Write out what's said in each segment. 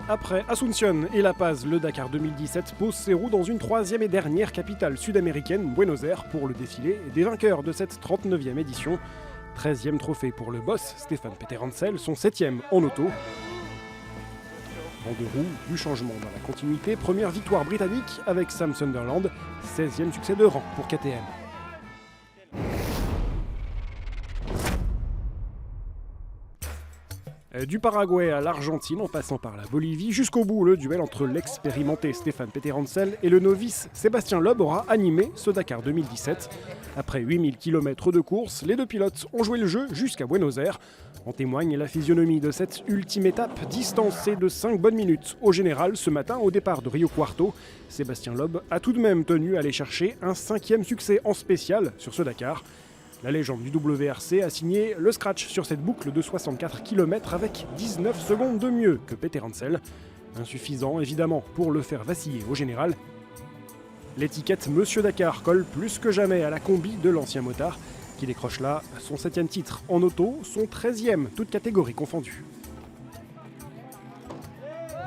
Après Asunción et La Paz, le Dakar 2017 pose ses roues dans une troisième et dernière capitale sud-américaine, Buenos Aires, pour le défilé des vainqueurs de cette 39e édition. 13e trophée pour le boss Stéphane Peterhansel, son 7e en auto. En deux roues, du changement dans la continuité, première victoire britannique avec Sam Sunderland, 16e succès de rang pour KTM. Du Paraguay à l'Argentine, en passant par la Bolivie, jusqu'au bout, le duel entre l'expérimenté Stéphane Peterhansel et le novice Sébastien Loeb aura animé ce Dakar 2017. Après 8000 km de course, les deux pilotes ont joué le jeu jusqu'à Buenos Aires. En témoigne la physionomie de cette ultime étape, distancée de 5 bonnes minutes au général ce matin au départ de Rio Cuarto. Sébastien Loeb a tout de même tenu à aller chercher un 5e succès en spécial sur ce Dakar. La légende du WRC a signé le scratch sur cette boucle de 64 km avec 19 secondes de mieux que Peterhansel. Insuffisant évidemment pour le faire vaciller au général. L'étiquette Monsieur Dakar colle plus que jamais à la combi de l'ancien motard qui décroche là son 7e titre en auto, son 13e, toutes catégories confondues.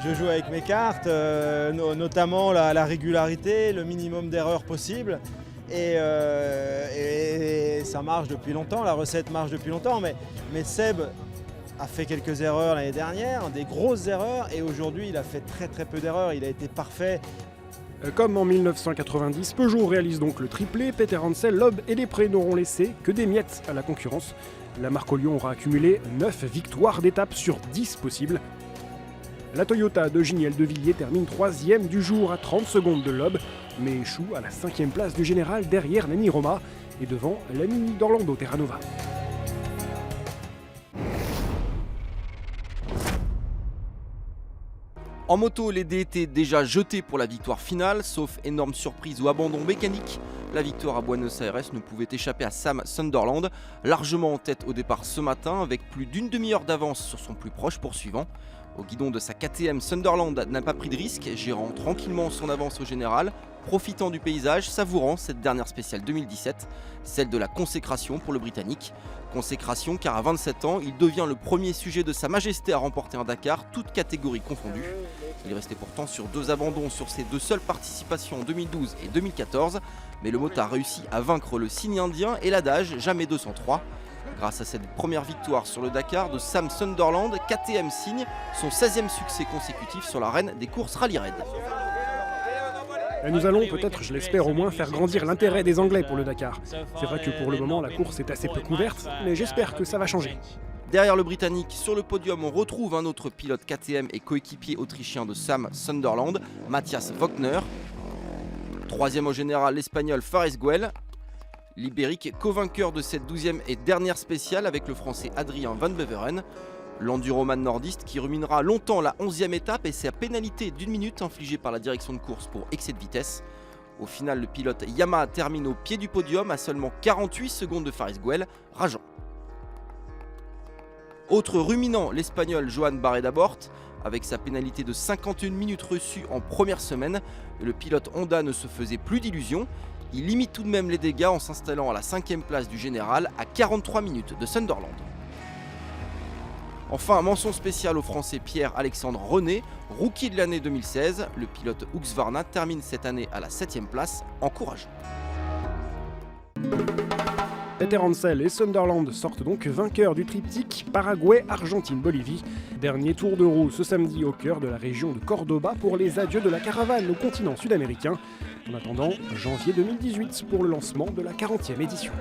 Je joue avec mes cartes, notamment la régularité, le minimum d'erreurs possible. Et ça marche depuis longtemps, la recette marche depuis longtemps, mais Seb a fait quelques erreurs l'année dernière, des grosses erreurs, et aujourd'hui il a fait très peu d'erreurs, il a été parfait. Comme en 1990, Peugeot réalise donc le triplé, Peterhansel, Loeb et Després n'auront laissé que des miettes à la concurrence. La marque Lyon aura accumulé 9 victoires d'étape sur 10 possibles. La Toyota de Giniel de Villiers termine 3e du jour à 30 secondes de Loeb, mais échoue à la 5e place du général derrière Nani Roma et devant la Mini d'Orlando Terranova. En moto, les dés étaient déjà jetés pour la victoire finale, sauf énorme surprise ou abandon mécanique. La victoire à Buenos Aires ne pouvait échapper à Sam Sunderland, largement en tête au départ ce matin, avec plus d'une demi-heure d'avance sur son plus proche poursuivant. Au guidon de sa KTM, Sunderland n'a pas pris de risque, gérant tranquillement son avance au général, profitant du paysage, savourant cette dernière spéciale 2017, celle de la consécration pour le Britannique. Consécration car à 27 ans, il devient le premier sujet de Sa Majesté à remporter un Dakar, toutes catégories confondues. Il restait pourtant sur 2 abandons sur ses 2 seules participations en 2012 et 2014, mais le motard a réussi à vaincre le signe indien et l'adage jamais 203. Grâce à cette première victoire sur le Dakar de Sam Sunderland, KTM signe son 16e succès consécutif sur l'arène des courses Rally Raid. Et nous allons peut-être, je l'espère au moins, faire grandir l'intérêt des Anglais pour le Dakar. C'est vrai que pour le moment la course est assez peu couverte, mais j'espère que ça va changer. Derrière le Britannique, sur le podium, on retrouve un autre pilote KTM et coéquipier autrichien de Sam Sunderland, Matthias Wagner. 3e au général, l'Espagnol Fares Güell. L'Ibérique, co-vainqueur de cette 12e et dernière spéciale avec le Français Adrien Van Beveren. L'enduroman nordiste qui ruminera longtemps la 11e étape et sa pénalité d'1 minute infligée par la direction de course pour excès de vitesse. Au final, le pilote Yamaha termine au pied du podium à seulement 48 secondes de Fares Güell, rageant. Autre ruminant, l'Espagnol Joan Barreda-Bort. Avec sa pénalité de 51 minutes reçue en première semaine, le pilote Honda ne se faisait plus d'illusions. Il limite tout de même les dégâts en s'installant à la 5e place du général à 43 minutes de Sunderland. Enfin, mention spéciale au Français Pierre-Alexandre René, rookie de l'année 2016. Le pilote Husqvarna termine cette année à la 7e place, encourageant. Peterhansel et Sunderland sortent donc vainqueurs du triptyque Paraguay, Argentine, Bolivie. Dernier tour de roue ce samedi au cœur de la région de Cordoba pour les adieux de la caravane au continent sud-américain. En attendant, janvier 2018 pour le lancement de la 40e édition.